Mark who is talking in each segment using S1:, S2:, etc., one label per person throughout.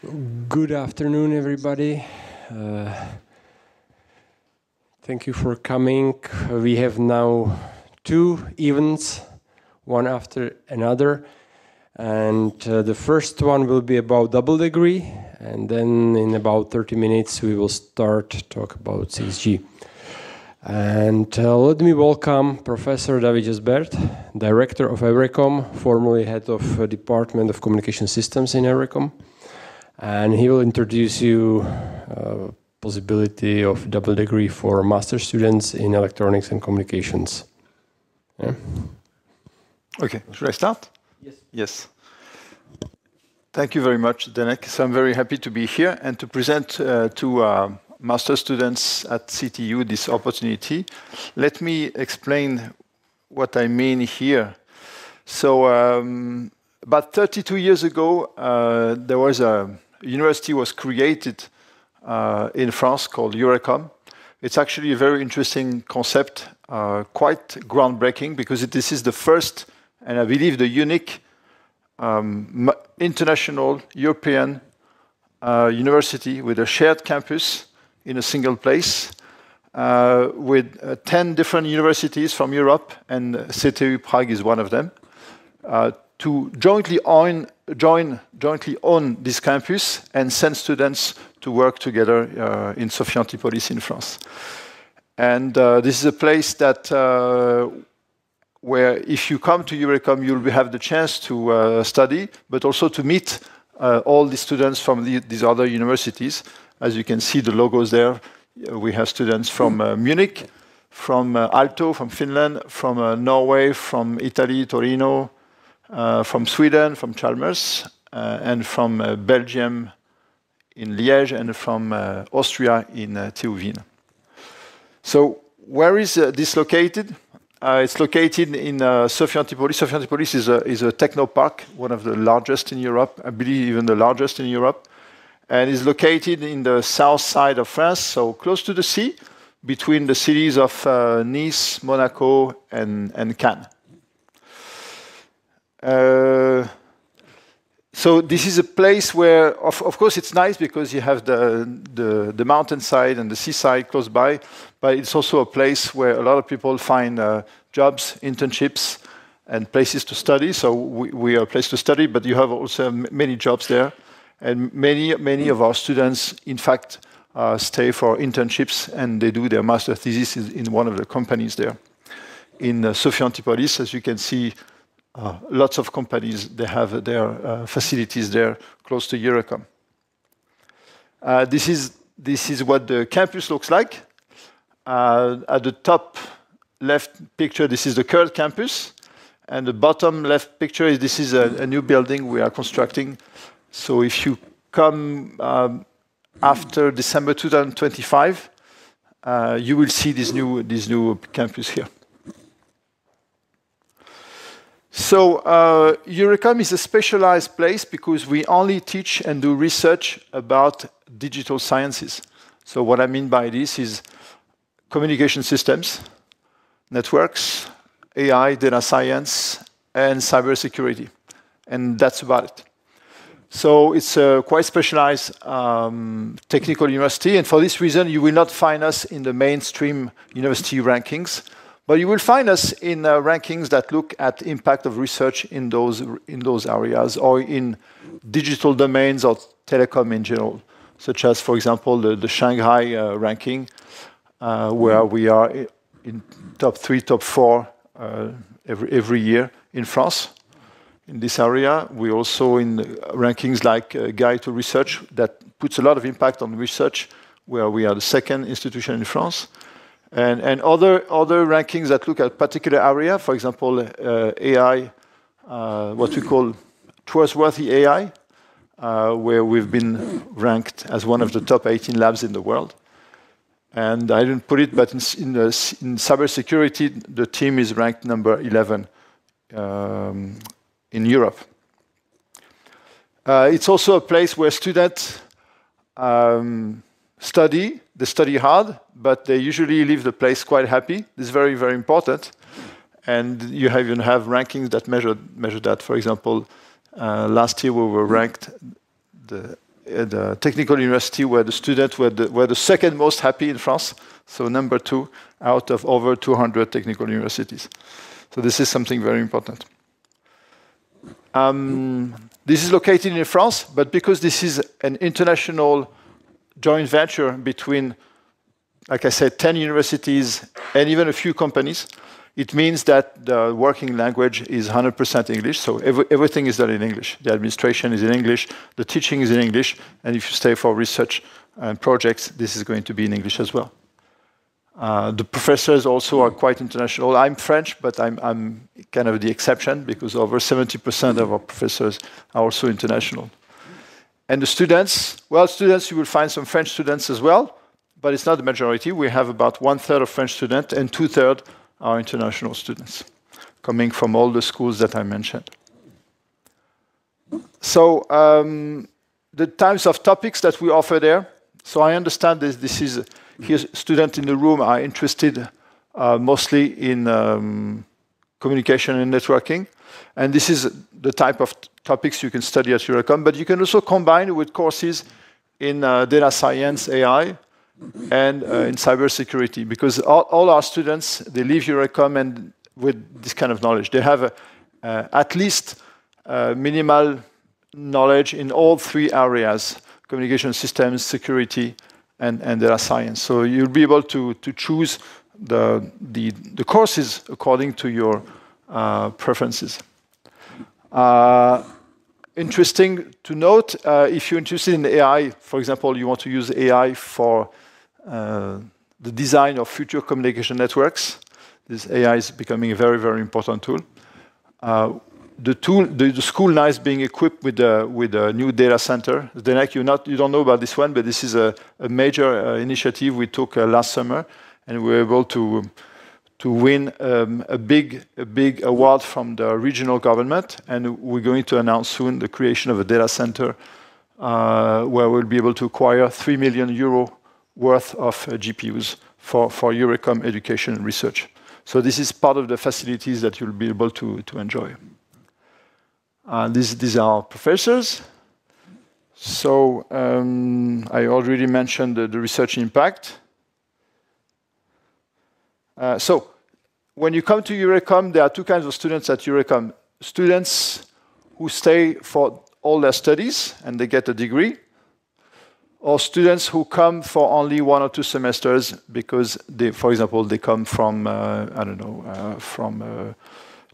S1: Good afternoon, everybody. Thank you for coming. We have now two events, one after another. And the first one will be about double degree. And then in about 30 minutes, we will start to talk about 6G. And let me welcome Professor David Gesbert, Director of EURECOM, formerly Head of Department of Communication Systems in EURECOM. And he will introduce you possibility of double degree for master students in electronics and communications. Yeah.
S2: Okay, should I start?
S1: Yes.
S2: Yes. Thank you very much, Denek. So I'm very happy to be here and to present to master students at CTU this opportunity. Let me explain what I mean here. So about 32 years ago, there was a university was created in France called EURECOM. It's actually a very interesting concept, quite groundbreaking, because this is the first, and I believe the unique, international European university with a shared campus in a single place, with 10 different universities from Europe, and CTU Prague is one of them, to jointly own this campus and send students to work together in Sophia Antipolis in France. And this is a place that where if you come to EURECOM, you'll have the chance to study, but also to meet all the students from these other universities. As you can see the logos there, we have students from Munich, from Aalto, from Finland, from Norway, from Italy, Torino, from Sweden, from Chalmers, and from Belgium in Liège, and from Austria in TU Wien. So where is this located? It's located in Sophia Antipolis. Sophia Antipolis is a techno park, one of the largest in Europe, I believe even the largest in Europe, and is located in the south side of France, so close to the sea, between the cities of Nice, Monaco, and Cannes. So this is a place where, of course, it's nice because you have the mountainside and the seaside close by, but it's also a place where a lot of people find jobs, internships, and places to study. So we are a place to study, but you have also many jobs there, and many of our students, in fact, stay for internships, and they do their master thesis in one of the companies there. In Sophia Antipolis, as you can see, lots of companies, they have their facilities there close to EURECOM. This is what the campus looks like. At the top left picture, this is the current campus. And the bottom left picture, this is a new building we are constructing. So if you come after December 2025, you will see this new campus here. So EURECOM is a specialized place because we only teach and do research about digital sciences. So what I mean by this is communication systems, networks, AI, data science, and cybersecurity. And that's about it. So it's a quite specialized technical university. And for this reason, you will not find us in the mainstream university rankings. But you will find us in rankings that look at impact of research in those areas, or in digital domains or telecom in general, such as, for example, the Shanghai ranking, where we are in top 3, top 4 every year in France. In this area, we're also in rankings like Guide to Research that puts a lot of impact on research, where we are the second institution in France. And other rankings that look at particular area, for example, AI, what we call trustworthy AI, where we've been ranked as one of the top 18 labs in the world. And I didn't put it, but in cybersecurity, the team is ranked number 11 in Europe. It's also a place where students study. They study hard, but they usually leave the place quite happy. This is very, very important. And you even have rankings that measure that. For example, last year we were ranked the the technical university where the students were the second most happy in France. So number 2 out of over 200 technical universities. So this is something very important. This is located in France, but because this is an international joint venture between, like I said, 10 universities and even a few companies, it means that the working language is 100% English, so everything is done in English. The administration is in English, the teaching is in English, and if you stay for research and projects, this is going to be in English as well. The professors also are quite international. I'm French, but I'm kind of the exception because over 70% of our professors are also international. And the students, well, students, you will find some French students as well, but it's not the majority. We have about 1/3 of French students and 2/3 are international students coming from all the schools that I mentioned. So the types of topics that we offer there. So I understand this is here students in the room are interested mostly in communication and networking. And this is the type of topics you can study at EURECOM, but you can also combine with courses in data science, AI, and in cybersecurity, because all our students, they leave EURECOM and with this kind of knowledge. They have at least minimal knowledge in all 3 areas: communication systems, security, and data science. So you'll be able to choose the courses according to your preferences. Interesting to note, if you're interested in AI, for example, you want to use AI for the design of future communication networks. This AI is becoming a very, very important tool. The school now is being equipped with a new data center. Zdenek, you don't know about this one, but this is a major initiative we took last summer, and we were able to win a big award from the regional government, and we're going to announce soon the creation of a data center where we'll be able to acquire 3 million euro worth of GPUs for EURECOM education and research. So this is part of the facilities that you'll be able to enjoy. These are professors. So I already mentioned the research impact. So when you come to EURECOM, there are 2 kinds of students at EURECOM. Students who stay for all their studies and they get a degree, or students who come for only 1 or 2 semesters because, for example, they come from, from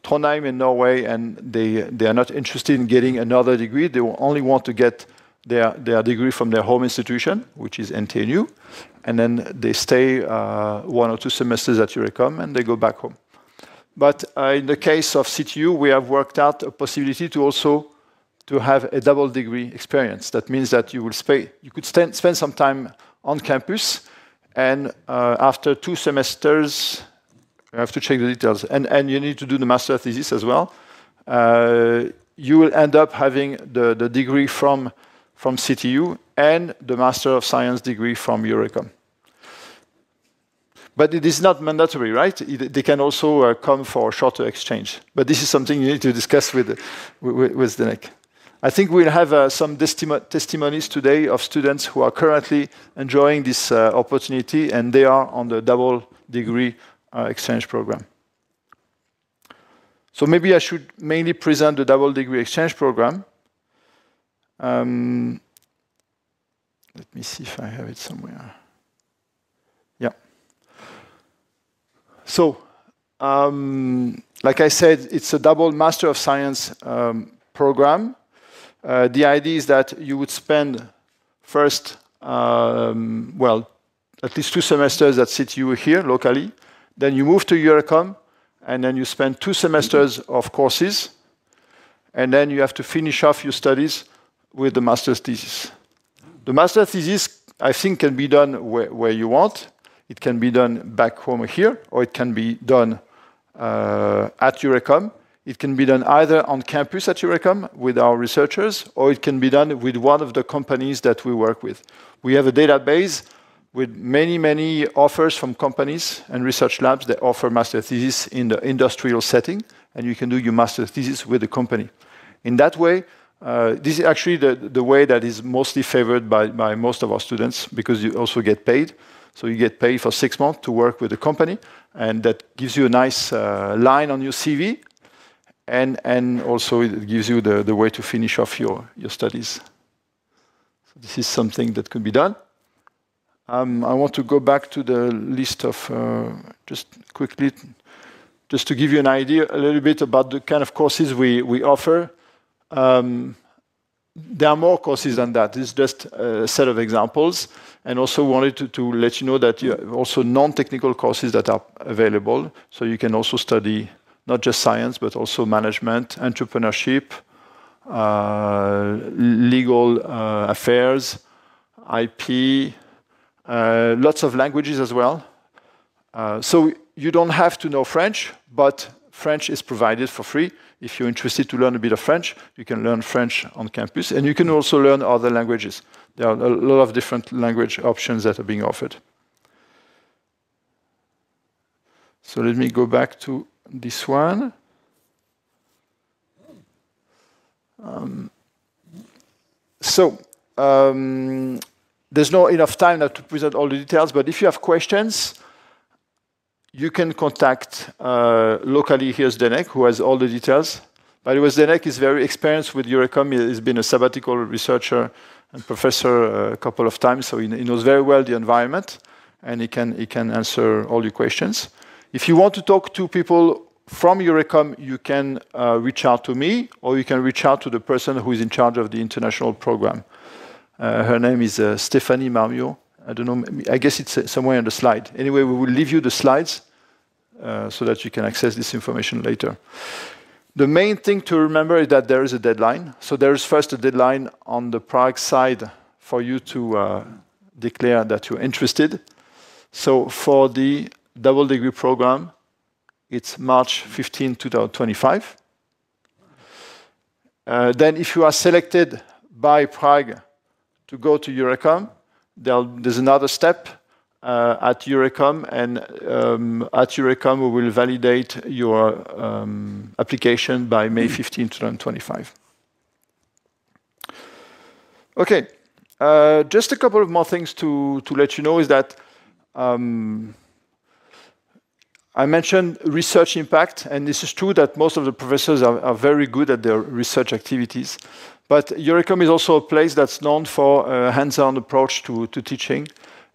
S2: Trondheim in Norway, and they are not interested in getting another degree. They only want to get their degree from their home institution, which is NTNU, and then they stay 1 or 2 semesters at EURECOM and they go back home. But in the case of CTU, we have worked out a possibility to also have a double degree experience. That means that you could spend some time on campus, and after 2 semesters, you have to check the details, and you need to do the master thesis as well. You will end up having the degree from CTU and the Master of Science degree from EURECOM. But it is not mandatory, right? They can also come for a shorter exchange. But this is something you need to discuss with Zdenek. I think we'll have some testimonies today of students who are currently enjoying this opportunity, and they are on the double degree exchange program. So maybe I should mainly present the double degree exchange program. Let me see if I have it somewhere. Yeah. So, like I said, it's a double Master of Science program. The idea is that you would spend first, at least 2 semesters at CTU here locally. Then you move to EURECOM, and then you spend 2 semesters of courses, and then you have to finish off your studies with the master's thesis. The master's thesis, I think, can be done where you want. It can be done back home here, or it can be done at EURECOM. It can be done either on campus at EURECOM with our researchers, or it can be done with one of the companies that we work with. We have a database with many offers from companies and research labs that offer master thesis in the industrial setting, and you can do your master thesis with the company. In that way, This is actually the way that is mostly favored by most of our students, because you also get paid. So you get paid for 6 months to work with a company, and that gives you a nice line on your CV, and also it gives you the way to finish off your studies. So this is something that could be done. I want to go back to the list of, just quickly, just to give you an idea a little bit about the kind of courses we offer. There are more courses than that. This is just a set of examples. And also wanted to let you know that you have also non-technical courses that are available. So you can also study not just science, but also management, entrepreneurship, legal affairs, IP, lots of languages as well. So you don't have to know French, but French is provided for free. If you're interested to learn a bit of French, you can learn French on campus. And you can also learn other languages. There are a lot of different language options that are being offered. So let me go back to this one. There's not enough time now to present all the details, but if you have questions, you can contact locally. Here's Denek, who has all the details. By the way, Denek is very experienced with EURECOM. He's been a sabbatical researcher and professor a couple of times, so he knows very well the environment, and he can answer all your questions. If you want to talk to people from EURECOM, you can reach out to me, or you can reach out to the person who is in charge of the international program. Her name is Stéphanie Marmiot. I don't know, I guess it's somewhere on the slide. Anyway, we will leave you the slides so that you can access this information later. The main thing to remember is that there is a deadline. So there is first a deadline on the Prague side for you to declare that you're interested. So for the double degree program, it's March 15, 2025. Then if you are selected by Prague to go to EURECOM, there's another step at EURECOM, and at EURECOM we will validate your application by May 15, 2025. Okay, just a couple of more things to let you know is that I mentioned research impact, and this is true that most of the professors are very good at their research activities. But EURECOM is also a place that's known for a hands-on approach to teaching.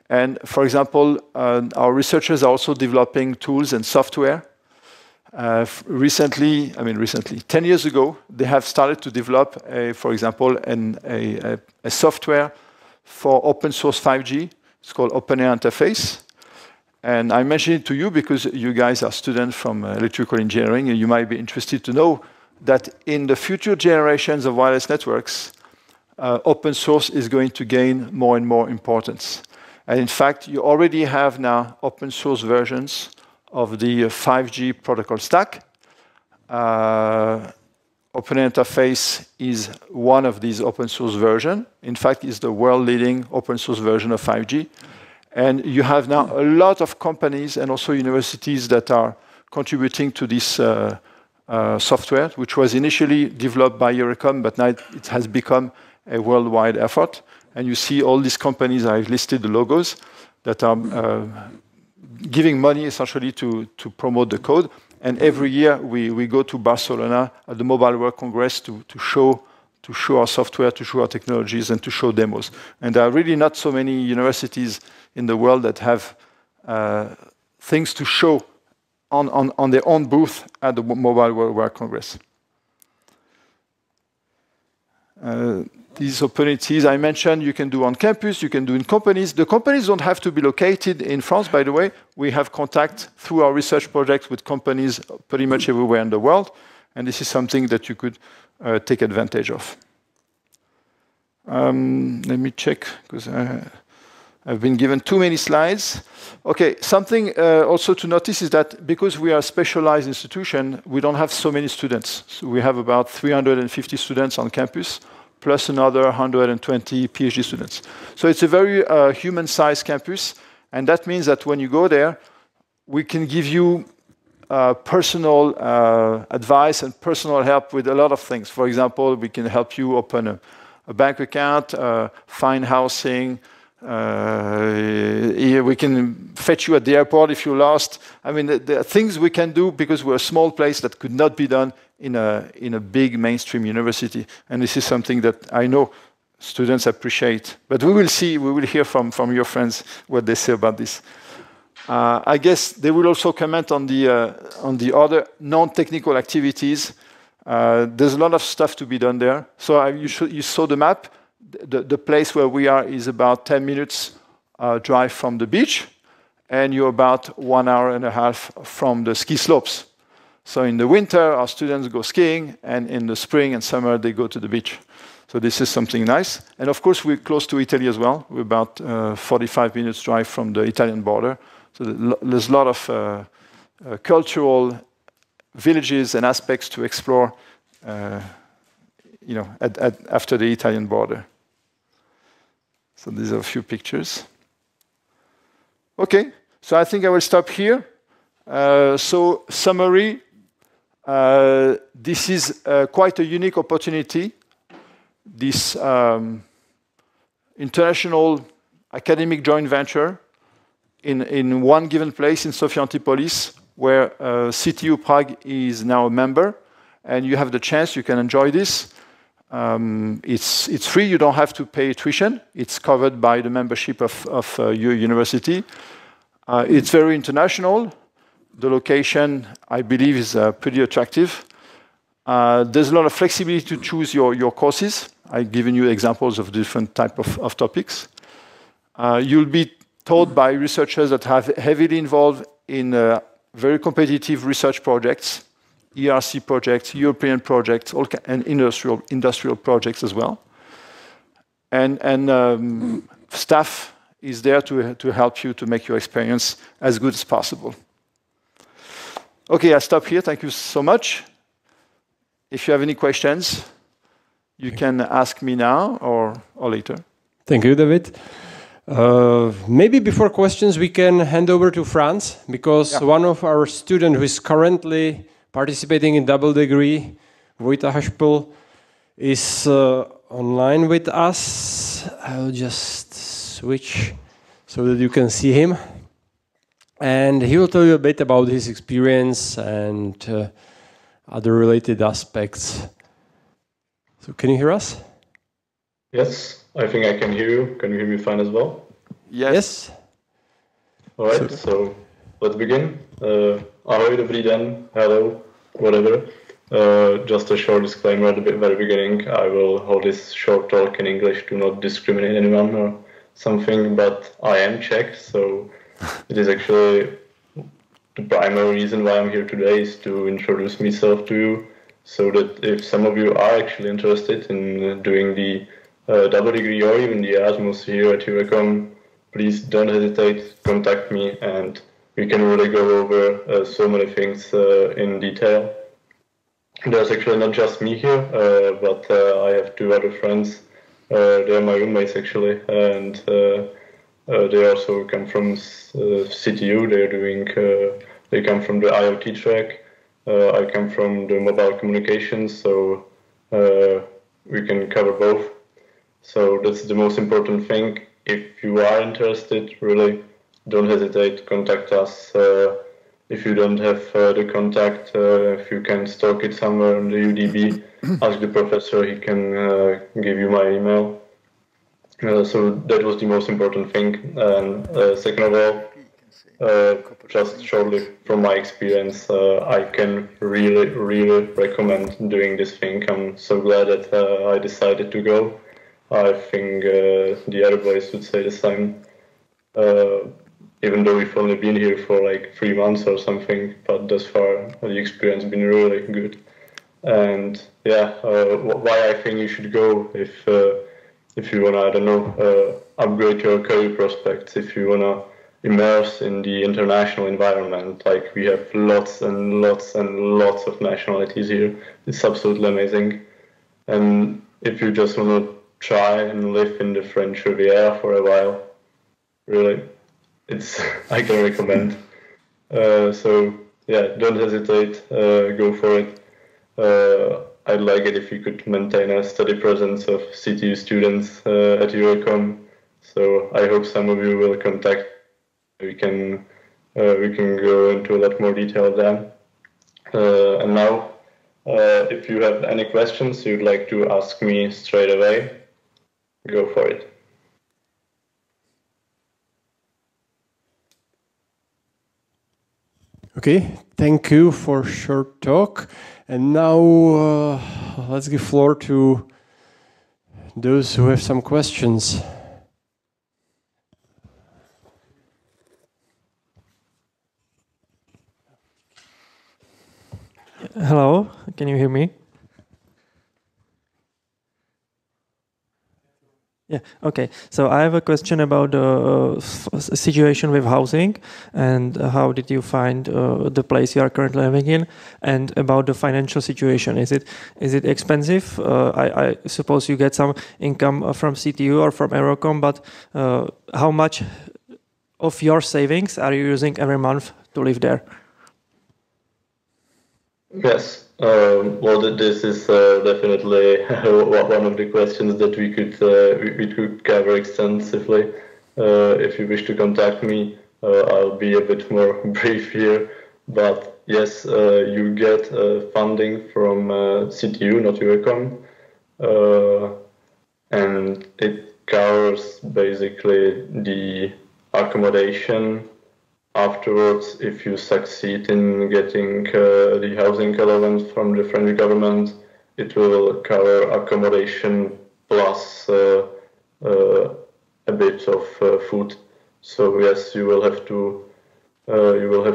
S2: And for example, our researchers are also developing tools and software. Recently, 10 years ago, they have started to develop, for example, a software for open source 5G. It's called Open Air Interface. And I mention it to you because you guys are students from electrical engineering, and you might be interested to know that in the future generations of wireless networks, open source is going to gain more and more importance. And in fact, you already have now open source versions of the 5G protocol stack. Open Interface is one of these open source versions. In fact, it's the world leading open source version of 5G. And you have now a lot of companies and also universities that are contributing to this software, which was initially developed by EURECOM, but now it has become a worldwide effort. And you see all these companies, I've listed the logos, that are giving money essentially to promote the code. And every year we go to Barcelona at the Mobile World Congress to show our software, to show our technologies, and to show demos. And there are really not so many universities in the world that have things to show on their own booth at the Mobile World Congress. These opportunities I mentioned, you can do on campus, you can do in companies. The companies don't have to be located in France, by the way. We have contact through our research projects with companies pretty much everywhere in the world. And this is something that you could take advantage of. Let me check, because I've been given too many slides. Okay, something also to notice is that because we are a specialized institution, we don't have so many students. So we have about 350 students on campus, plus another 120 PhD students. So it's a very human-sized campus, and that means that when you go there, we can give you personal advice and personal help with a lot of things. For example, we can help you open a bank account, find housing. We can fetch you at the airport if you're lost. I mean, there are things we can do because we're a small place that could not be done in a big mainstream university. And this is something that I know students appreciate. But we will see, we will hear from your friends what they say about this. I guess they will also comment on the other non-technical activities. There's a lot of stuff to be done there. So you saw the map. The place where we are is about 10 minutes drive from the beach, and you're about 1 hour and a half from the ski slopes. So in the winter, our students go skiing, and in the spring and summer, they go to the beach. So this is something nice. And of course, we're close to Italy as well. We're about 45 minutes drive from the Italian border. So there's a lot of cultural villages and aspects to explore, after the Italian border. So these are a few pictures. Okay, so I think I will stop here. So summary, this is quite a unique opportunity. This international academic joint venture in one given place in Sofia Antipolis, where CTU Prague is now a member, and you have the chance, you can enjoy this. It's free, you don't have to pay tuition. It's covered by the membership of your university. It's very international. The location, I believe, is pretty attractive. There's a lot of flexibility to choose your courses. I've given you examples of different type of topics. You'll be taught by researchers that have heavily involved in very competitive research projects, ERC projects, European projects, and industrial projects as well. And staff is there to help you to make your experience as good as possible. Okay, I stop here. Thank you so much. If you have any questions, you can ask me now or later.
S1: Thank you, David. Maybe before questions, we can hand over to Franz, because one of our students who is currently participating in double degree, Vojta Hašpl, is online with us. I'll just switch so that you can see him. And he will tell you a bit about his experience and other related aspects. So can you hear us?
S3: Yes, I think I can hear you. Can you hear me fine as well?
S1: Yes.
S3: All right, so let's begin. Ahoj, dobrý den, hello, whatever. Just a short disclaimer at the very beginning. I will hold this short talk in English to not discriminate anyone or something, but I am Czech, so it is actually the primary reason why I'm here today is to introduce myself to you, so that if some of you are actually interested in doing the double degree or even the Erasmus here at EURECOM, please don't hesitate, contact me, and we can really go over so many things in detail. There's actually not just me here, but I have two other friends. They're my roommates actually, and they also come from CTU. They come from the IoT track. I come from the mobile communications, so we can cover both. So that's the most important thing. If you are interested, really don't hesitate to contact us. If you don't have the contact, if you can stock it somewhere on the UDB, ask the professor, he can give you my email. So that was the most important thing. And second of all, just shortly from my experience, I can really recommend doing this thing. I'm so glad that I decided to go. I think the other boys would say the same. Even though we've only been here for like 3 months or something, but thus far the experience has been really good. And yeah, why I think you should go if you wanna, I don't know, upgrade your career prospects, if you wanna immerse in the international environment. Like we have lots and lots of nationalities here. It's absolutely amazing. And if you just wanna try and live in the French Riviera for a while, really, I can recommend. So yeah, don't hesitate, go for it. I'd like it if you could maintain a steady presence of CTU students at EURECOM. So I hope some of you will contact. We can go into a lot more detail then. And now, if you have any questions you'd like to ask me straight away, go for it.
S1: Okay, thank you for short talk. And now let's give floor to those who have some questions.
S4: Hello, can you hear me? Yeah, okay. So I have a question about the situation with housing and how did you find the place you are currently living in, and about the financial situation. Is it expensive? I suppose you get some income from CTU or from EURECOM, but how much of your savings are you using every month to live there?
S3: Yes, well, this is definitely one of the questions that we could cover extensively. If you wish to contact me, I'll be a bit more brief here. But yes, you get funding from CTU, not EURECOM, and it covers basically the accommodation. Afterwards, if you succeed in getting the housing allowance from the French government, it will cover accommodation plus a bit of food. So yes, you will have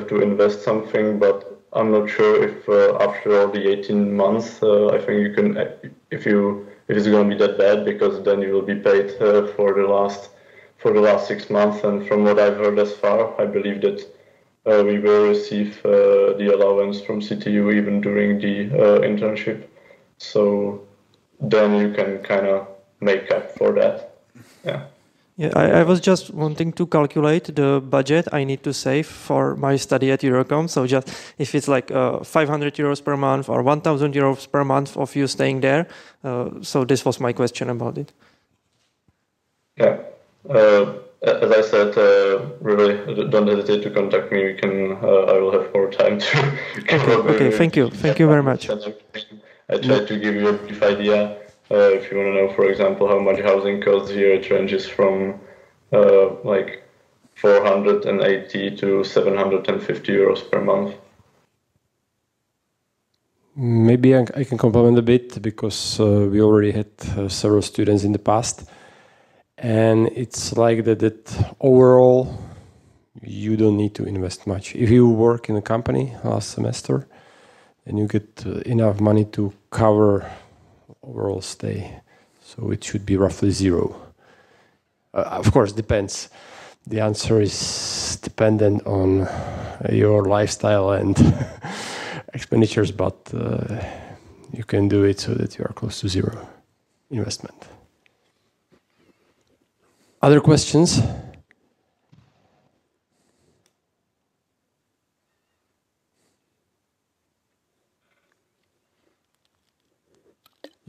S3: to invest something, but I'm not sure if after all the 18 months, I think you can, if it's going to be that bad, because then you will be paid for the last 6 months, and from what I've heard as far, I believe that we will receive the allowance from CTU even during the internship. So then you can kind of make up for that. Yeah.
S4: Yeah, I was just wanting to calculate the budget I need to save for my study at EURECOM. So just if it's like 500 euros per month or 1,000 euros per month of you staying there. So this was my question about it.
S3: Yeah. As I said, really don't hesitate to contact me. We can. I will have more time to.
S4: Okay. Thank you. Thank you very much.
S3: I tried to give you a brief idea. If you want to know, for example, how much housing costs here, it ranges from like 480 to 750 euros per month.
S1: Maybe I can complement a bit, because we already had several students in the past. And it's like that overall, you don't need to invest much. If you work in a company last semester, then you get enough money to cover overall stay. So it should be roughly zero. Of course, depends. The answer is dependent on your lifestyle and expenditures, but you can do it so that you are close to zero investment. Other questions?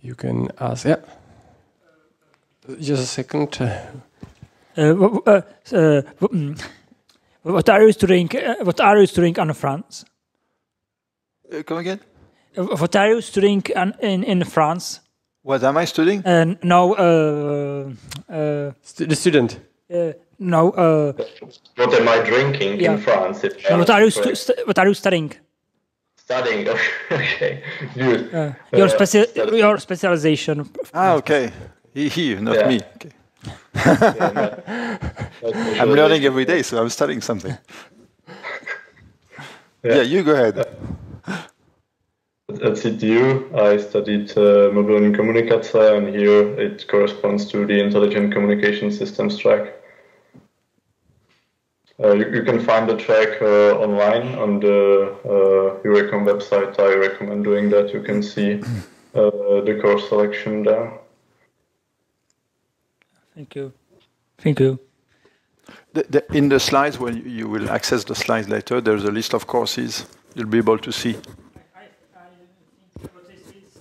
S1: You can ask. Yeah. Just a second.
S5: What are you studying? What are you studying in France?
S2: Come again?
S5: What are you studying in France?
S2: What am I studying?
S5: No.
S1: The student.
S5: No.
S3: What am I drinking in France?
S5: What are you studying?
S3: Studying. Okay. Good.
S5: Your specialization.
S2: Okay. He, not me. Okay. I'm learning every day, so I'm studying something. Yeah, you go ahead.
S3: At CTU, I studied mobilní komunikace, and here it corresponds to the Intelligent Communication Systems track. You can find the track online on the EURECOM website. I recommend doing that. You can see the course selection there.
S5: Thank you. Thank you.
S2: In the slides, when you will access the slides later, there's a list of courses you'll be able to see.
S5: I think what is his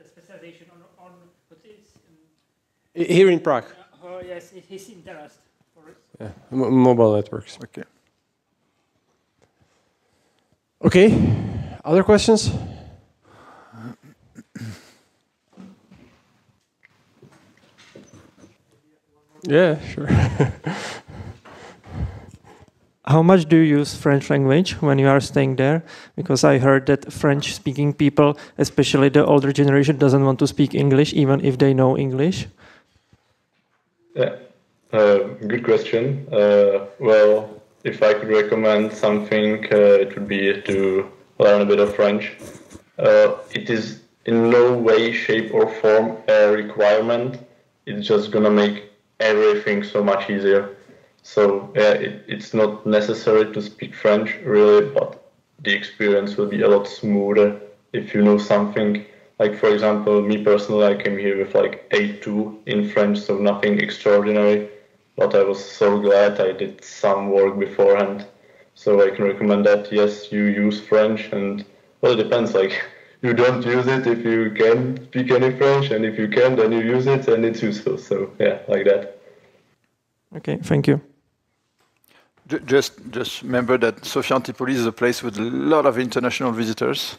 S5: specialization on what is
S1: Here in Prague.
S5: yes, his interest for it.
S1: Yeah, mobile networks.
S2: Okay.
S1: Okay, other questions? Yeah, sure.
S4: How much do you use French language when you are staying there? Because I heard that French-speaking people, especially the older generation, doesn't want to speak English, even if they know English.
S3: Yeah, good question. Well, if I could recommend something, it would be to learn a bit of French. It is in no way, shape, or form a requirement. It's just gonna make everything so much easier. So yeah, it's not necessary to speak French really, but the experience will be a lot smoother if you know something. Like for example, me personally, I came here with like A2 in French, so nothing extraordinary. But I was so glad I did some work beforehand. So I can recommend that. Yes, you use French, and well, it depends. Like you don't use it if you can speak any French, and if you can, then you use it, and it's useful. So yeah, like that.
S4: Okay, thank you.
S2: Just remember that Sophia Antipolis is a place with a lot of international visitors.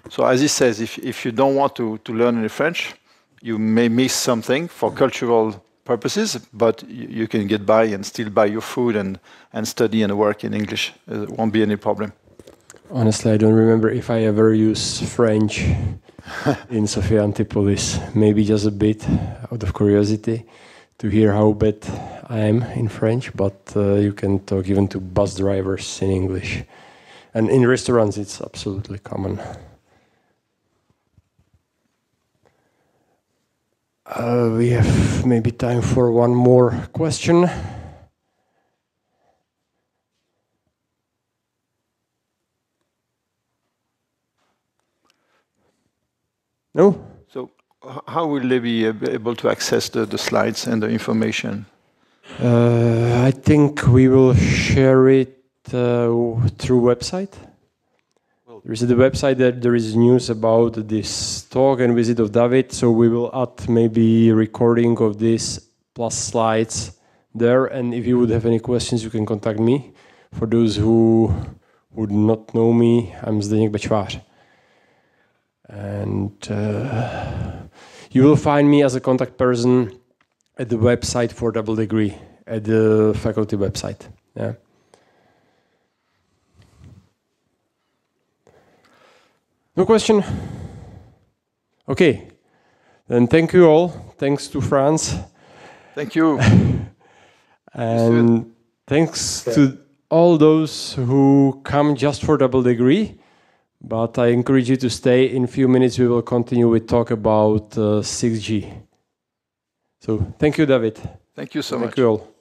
S2: So as he says, if you don't want to learn any French, you may miss something for cultural purposes, but you can get by and still buy your food and study and work in English. It won't be any problem.
S1: Honestly, I don't remember if I ever used French in Sophia Antipolis. Maybe just a bit out of curiosity to hear how bad I am in French, but you can talk even to bus drivers in English. And in restaurants, it's absolutely common. We have maybe time for one more question. No?
S2: So how will they be able to access the slides and the information?
S1: I think we will share it through website. There is the website that there is news about this talk and visit of David, so we will add maybe recording of this plus slides there. And if you would have any questions, you can contact me. For those who would not know me, I'm Zdeněk Bečvář. And you will find me as a contact person at the website for double degree, at the faculty website. Yeah. No question? Okay. Then thank you all. Thanks to France.
S2: Thank you.
S1: And thanks to all those who come just for double degree. But I encourage you to stay. In a few minutes we will continue with talk about 6G. So thank you, David.
S2: Thank you so much.
S1: Thank you all.